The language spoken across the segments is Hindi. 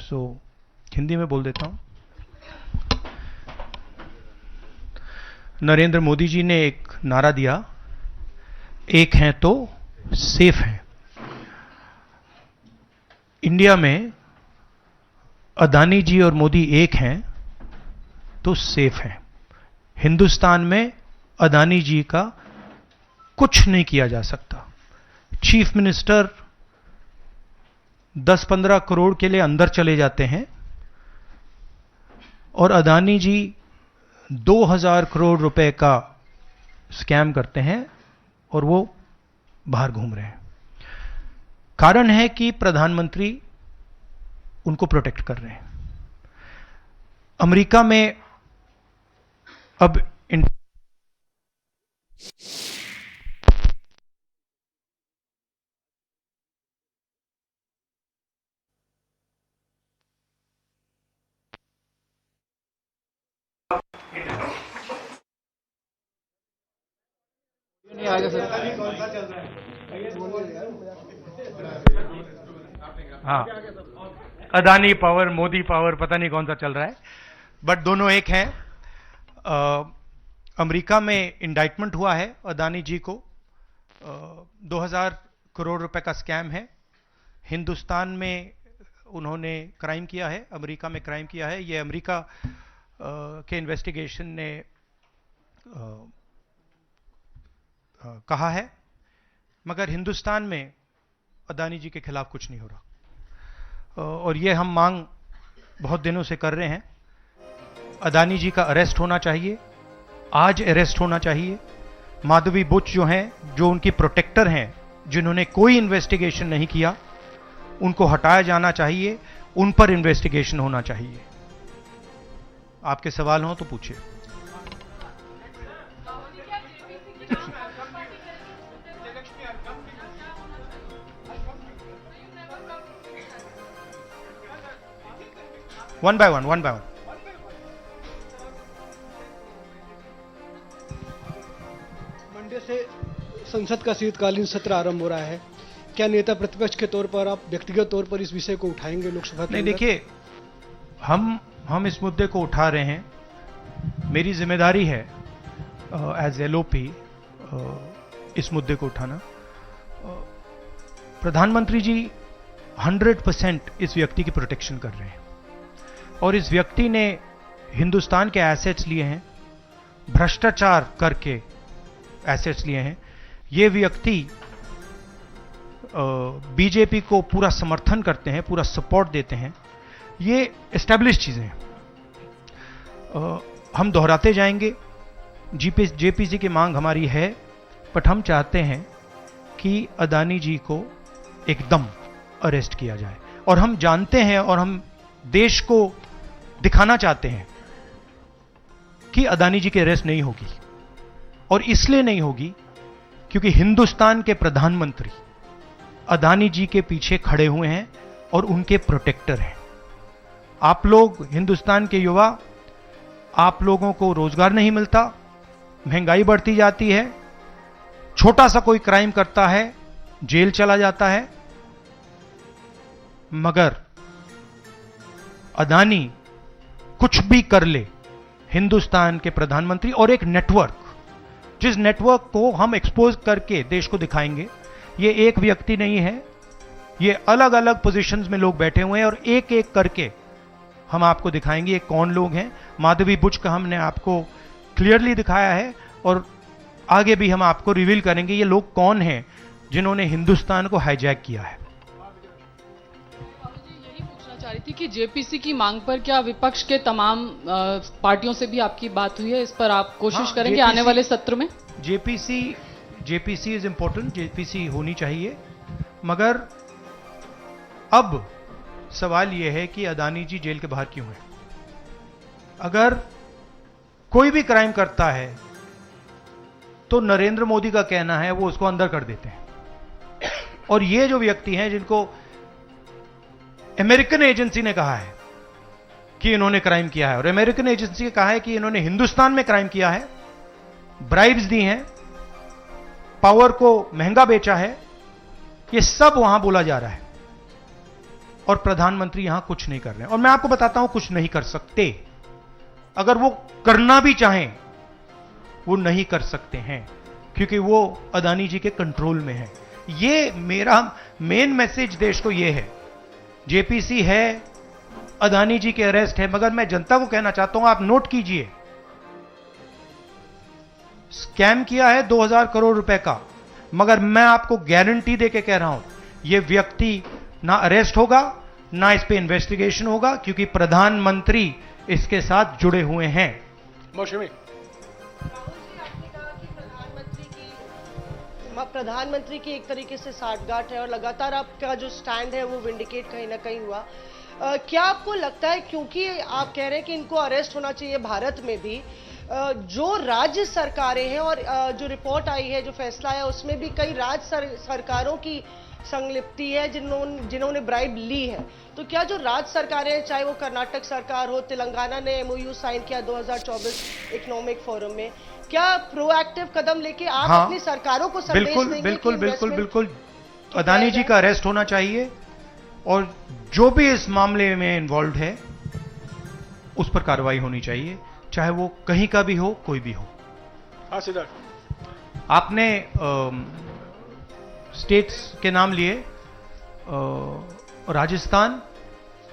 सो हिंदी में बोल देता हूं। नरेंद्र मोदी जी ने एक नारा दिया, एक हैं तो सेफ हैं। इंडिया में अदानी जी और मोदी एक हैं तो सेफ हैं। हिंदुस्तान में अदानी जी का कुछ नहीं किया जा सकता। चीफ मिनिस्टर 10-15 करोड़ के लिए अंदर चले जाते हैं और अदानी जी 2000 करोड़ रुपए का स्कैम करते हैं और वो बाहर घूम रहे हैं। कारण है कि प्रधानमंत्री उनको प्रोटेक्ट कर रहे हैं। अमेरिका में अब नहीं आगे सर। हाँ, अदानी पावर, मोदी पावर, पता नहीं कौन सा चल रहा है, बट दोनों एक हैं। अमेरिका में इंडाइटमेंट हुआ है अदानी जी को। 2000 करोड़ रुपए का स्कैम है। हिंदुस्तान में उन्होंने क्राइम किया है, अमेरिका में क्राइम किया है। ये अमेरिका के इन्वेस्टिगेशन ने कहा है, मगर हिंदुस्तान में अदानी जी के खिलाफ कुछ नहीं हो रहा। और ये हम मांग बहुत दिनों से कर रहे हैं। अदानी जी का अरेस्ट होना चाहिए, आज अरेस्ट होना चाहिए। माधवी बुच जो हैं, जो उनकी प्रोटेक्टर हैं, जिन्होंने कोई इन्वेस्टिगेशन नहीं किया, उनको हटाया जाना चाहिए, उन पर इन्वेस्टिगेशन होना चाहिए। आपके सवाल हो तो पूछिए। One by one. मंडे से संसद का शीतकालीन सत्र आरंभ हो रहा है। क्या नेता प्रतिपक्ष के तौर पर आप व्यक्तिगत तौर पर इस विषय को उठाएंगे लोकसभा के नहीं, अंदर? देखिए, हम इस मुद्दे को उठा रहे हैं। मेरी जिम्मेदारी है एज एलओपी इस मुद्दे को उठाना। प्रधानमंत्री जी 100% इस व्यक्ति की प्रोटेक्शन कर रहे हैं और इस व्यक्ति ने हिंदुस्तान के एसेट्स लिए हैं, भ्रष्टाचार करके एसेट्स लिए हैं। ये व्यक्ति बीजेपी को पूरा समर्थन करते हैं, पूरा सपोर्ट देते हैं। ये एस्टैब्लिश चीजें हैं। हम दोहराते जाएंगे। जेपीसी की मांग हमारी है, बट हम चाहते हैं कि अदानी जी को एकदम अरेस्ट किया जाए। और हम जानते हैं और हम देश को दिखाना चाहते हैं कि अदानी जी की अरेस्ट नहीं होगी। और इसलिए नहीं होगी क्योंकि हिंदुस्तान के प्रधानमंत्री अदानी जी के पीछे खड़े हुए हैं और उनके प्रोटेक्टर हैं। आप लोग, हिंदुस्तान के युवा, आप लोगों को रोजगार नहीं मिलता, महंगाई बढ़ती जाती है, छोटा सा कोई क्राइम करता है, जेल चला जाता है, मगर अदानी कुछ भी कर ले, हिंदुस्तान के प्रधानमंत्री और एक नेटवर्क, जिस नेटवर्क को हम एक्सपोज करके देश को दिखाएंगे। ये एक व्यक्ति नहीं है, ये अलग अलग पोजीशंस में लोग बैठे हुए हैं और एक एक करके हम आपको दिखाएंगे ये कौन लोग हैं। माधवी बुच का हमने आपको क्लियरली दिखाया है और आगे भी हम आपको रिवील करेंगे ये लोग कौन हैं जिन्होंने हिंदुस्तान को हाईजैक किया है। यही पूछना चाह रही थी कि जेपीसी की मांग पर क्या विपक्ष के तमाम पार्टियों से भी आपकी बात हुई है? इस पर आप कोशिश करेंगे आने वाले सत्र में? जेपीसी इज इंपॉर्टेंट, जेपीसी होनी चाहिए, मगर अब सवाल यह है कि अदानी जी जेल के बाहर क्यों हैं? अगर कोई भी क्राइम करता है तो नरेंद्र मोदी का कहना है वो उसको अंदर कर देते हैं। और ये जो व्यक्ति हैं जिनको अमेरिकन एजेंसी ने कहा है कि इन्होंने क्राइम किया है और अमेरिकन एजेंसी ने कहा है कि इन्होंने हिंदुस्तान में क्राइम किया है, ब्राइब्स दी हैं, पावर को महंगा बेचा है, ये सब वहां बोला जा रहा है। और प्रधानमंत्री यहां कुछ नहीं कर रहे हैं। और मैं आपको बताता हूं कुछ नहीं कर सकते। अगर वो करना भी चाहें वो नहीं कर सकते हैं, क्योंकि वो अदानी जी के कंट्रोल में है। ये मेरा मेन मैसेज देश को ये है, जेपीसी है, अदानी जी के अरेस्ट है, मगर मैं जनता को कहना चाहता हूं, आप नोट कीजिए, स्कैम किया है 2000 करोड़ रुपए का, मगर मैं आपको गारंटी देके कह रहा हूं यह व्यक्ति ना अरेस्ट होगा, ना इस पे इन्वेस्टिगेशन होगा, क्योंकि प्रधानमंत्री इसके साथ जुड़े हुए हैं। मौसमी प्रधानमंत्री की एक तरीके से साठगांठ है और लगातार आपका जो स्टैंड है वो विंडिकेट कहीं ना कहीं हुआ। क्या आपको लगता है, क्योंकि आप कह रहे हैं कि इनको अरेस्ट होना चाहिए भारत में भी, जो राज्य सरकारें हैं और जो रिपोर्ट आई है, जो फैसला है, उसमें भी कई राज्य सरकारों की संलिप्ति है जिन्होंने ब्राइब ली है, तो क्या जो राज्य सरकारें, चाहे वो कर्नाटक सरकार हो, तेलंगाना ने एमओयू साइन किया 2024 इकोनॉमिक फोरम में, क्या प्रोएक्टिव कदम लेके आप अपनी सरकारों को संदेश देंगे? बिल्कुल बिल्कुल बिल्कुल अदानी जी का अरेस्ट होना चाहिए और जो भी इस मामले में इन्वॉल्व है उस पर कार्रवाई होनी चाहिए, चाहे वो कहीं का भी हो, कोई भी हो। हाँ सिद्धार्थ, आपने स्टेट्स के नाम लिए, राजस्थान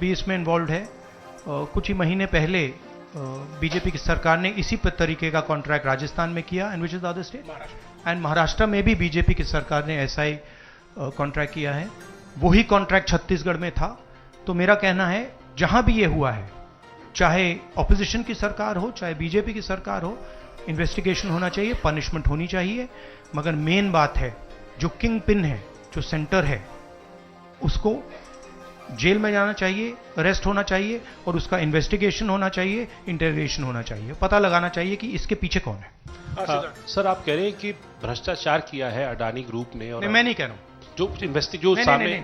भी इसमें इन्वॉल्व है। कुछ ही महीने पहले बीजेपी की सरकार ने इसी तरीके का कॉन्ट्रैक्ट राजस्थान में किया, and which is the other state, and Maharashtra में भी बीजेपी की सरकार ने ऐसा ही कॉन्ट्रैक्ट किया है। वही कॉन्ट्रैक्ट छत्तीसगढ़ में था। तो मेरा कहना है जहां भी ये हुआ है, चाहे ऑपोजिशन की सरकार हो, चाहे बीजेपी की सरकार हो, इन्वेस्टिगेशन होना चाहिए, पनिशमेंट होनी चाहिए, मगर मेन बात है जो किंग पिन है, जो सेंटर है, उसको जेल में जाना चाहिए, अरेस्ट होना चाहिए और उसका इन्वेस्टिगेशन होना चाहिए, इंटरोगेशन होना चाहिए, पता लगाना चाहिए कि इसके पीछे कौन है। सर, आप कह रहे हैं कि भ्रष्टाचार किया है अडानी ग्रुप ने, और नहीं, मैं नहीं कह रहा हूं, जो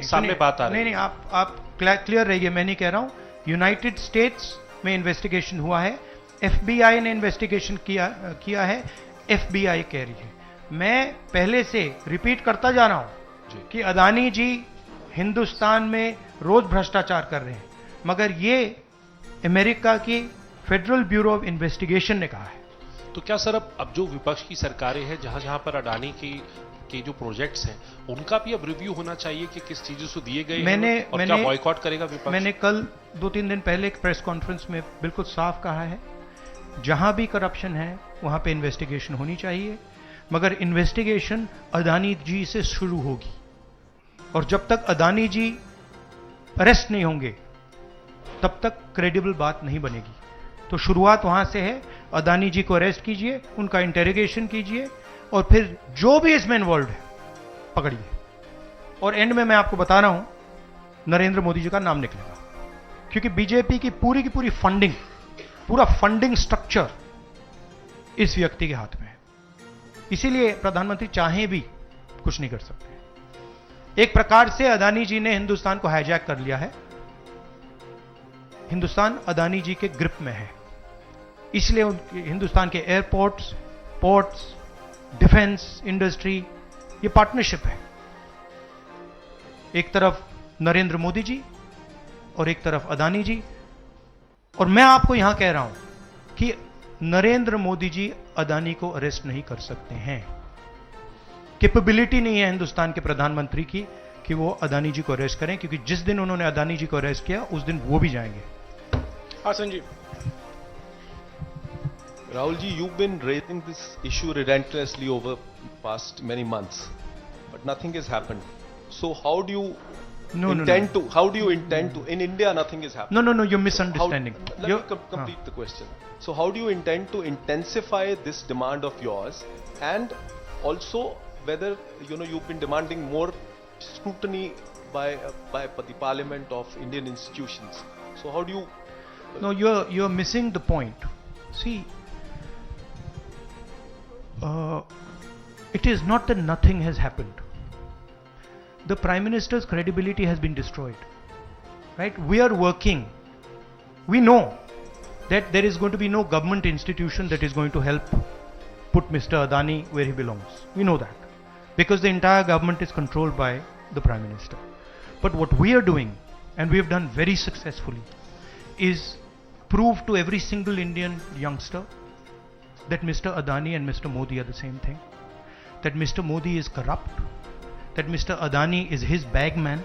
सामने बात आ रही है। नहीं, आप क्लियर रहिए, मैं नहीं कह रहा हूं। यूनाइटेड स्टेट्स में इन्वेस्टिगेशन हुआ है, एफबीआई ने इन्वेस्टिगेशन किया है, एफबीआई कह रही है। मैं पहले से रिपीट करता जा रहा हूं कि अदानी जी हिंदुस्तान में रोज भ्रष्टाचार कर रहे हैं, मगर ये अमेरिका की फेडरल ब्यूरो ऑफ इन्वेस्टिगेशन ने कहा है। तो क्या सर अब जो विपक्ष की सरकारें हैं, जहां जहां पर अडानी के जो प्रोजेक्ट्स हैं, उनका भी अब रिव्यू होना चाहिए कि किस चीजों से दिए गए हैं और क्या बॉयकॉट करेगा विपक्ष? मैंने कल 2-3 दिन पहले एक प्रेस कॉन्फ्रेंस में बिल्कुल साफ कहा है, जहां भी करप्शन है वहां पे इन्वेस्टिगेशन होनी चाहिए, मगर इन्वेस्टिगेशन अदानी जी से शुरू होगी, और जब तक अदानी जी अरेस्ट नहीं होंगे तब तक क्रेडिबल बात नहीं बनेगी। तो शुरुआत वहां से है, अदानी जी को अरेस्ट कीजिए, उनका इंटेरोगेशन कीजिए, और फिर जो भी इसमें इन्वॉल्व है पकड़िए, और एंड में मैं आपको बता रहा हूं नरेंद्र मोदी जी का नाम निकलेगा, क्योंकि बीजेपी की पूरी फंडिंग, पूरा फंडिंग स्ट्रक्चर इस व्यक्ति के हाथ में है। इसीलिए प्रधानमंत्री चाहे भी कुछ नहीं कर सकते। एक प्रकार से अदानी जी ने हिंदुस्तान को हाईजैक कर लिया है, हिंदुस्तान अदानी जी के ग्रिप में है, इसलिए हिंदुस्तान के एयरपोर्ट्स, पोर्ट्स, डिफेंस इंडस्ट्री, ये पार्टनरशिप है। एक तरफ नरेंद्र मोदी जी और एक तरफ अदानी जी, और मैं आपको यहां कह रहा हूं कि नरेंद्र मोदी जी अदानी को अरेस्ट नहीं कर सकते हैं। कैपेबिलिटी नहीं है हिंदुस्तान के प्रधानमंत्री की कि वो अदानी जी को अरेस्ट करें, क्योंकि जिस दिन उन्होंने अदानी जी को अरेस्ट किया उस दिन वो भी जाएंगे। हाँ Sanjeev. Rahul ji, you've been raising this issue relentlessly over past many months, but nothing has happened. So how do you intend to? How do you intend to? In India, nothing is happening. No, you're misunderstanding. Let me complete the question. So how do you intend to intensify this demand of yours, and also whether you've been demanding more scrutiny by the Parliament of Indian institutions? So how do you? No, you're missing the point. See. It is not that nothing has happened. The Prime Minister's credibility has been destroyed. Right? We are working. We know that there is going to be no government institution that is going to help put Mr. Adani where he belongs. We know that. Because the entire government is controlled by the Prime Minister. But what we are doing and we have done very successfully, is prove to every single Indian youngster that Mr. Adani and Mr. Modi are the same thing, that Mr. Modi is corrupt, that Mr. Adani is his bagman.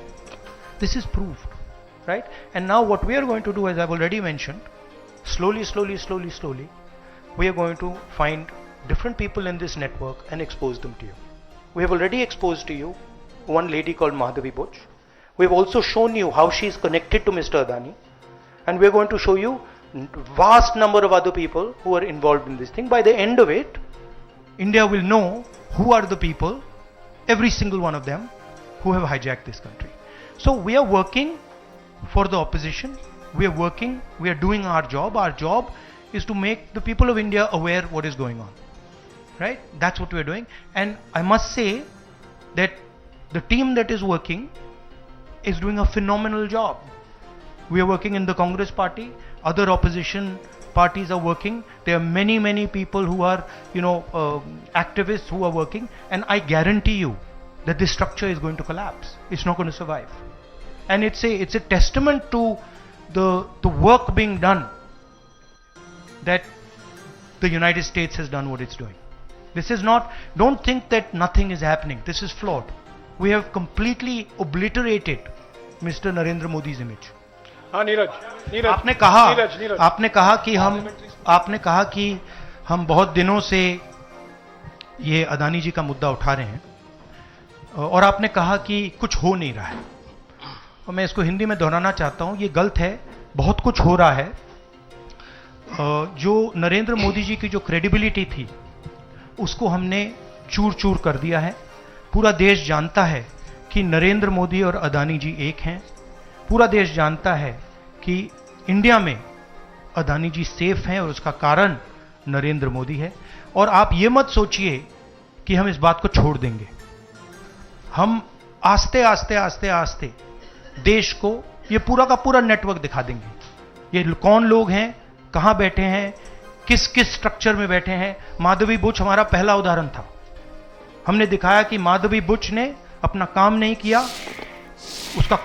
This is proved, right? And now what we are going to do, as I've already mentioned, slowly, we are going to find different people in this network and expose them to you. We have already exposed to you one lady called Madhavi Buch. We have also shown you how she is connected to Mr. Adani, and we are going to show you vast number of other people who are involved in this thing. By the end of it, India will know who are the people, every single one of them, who have hijacked this country. So we are working for the opposition. We are working, we are doing our job. Our job is to make the people of India aware what is going on. Right? That's what we are doing. And I must say that the team that is working is doing a phenomenal job. We are working in the Congress party. Other opposition parties are working. There are many people who are, activists who are working. And I guarantee you that this structure is going to collapse. It's not going to survive. And it's a testament to the work being done that the United States has done what it's doing. This is not, don't think that nothing is happening. This is flawed. We have completely obliterated Mr. Narendra Modi's image. हाँ नीरज, आपने कहा कि हम बहुत दिनों से ये अदानी जी का मुद्दा उठा रहे हैं, और आपने कहा कि कुछ हो नहीं रहा है। और मैं इसको हिंदी में दोहराना चाहता हूं, ये गलत है। बहुत कुछ हो रहा है। जो नरेंद्र मोदी जी की जो क्रेडिबिलिटी थी, उसको हमने चूर चूर कर दिया है। पूरा देश जानता है कि नरेंद्र मोदी और अदानी जी एक हैं। पूरा देश जानता है कि इंडिया में अदानी जी सेफ हैं, और उसका कारण नरेंद्र मोदी है। और आप ये मत सोचिए कि हम इस बात को छोड़ देंगे। हम आस्ते आस्ते देश को ये पूरा का पूरा नेटवर्क दिखा देंगे। ये कौन लोग हैं, कहां बैठे हैं, किस स्ट्रक्चर में बैठे हैं। माधवी बुच हमारा पहला उदाहरण था। हमने दिखाया कि माधवी बुच ने अपना काम नहीं किया, उसका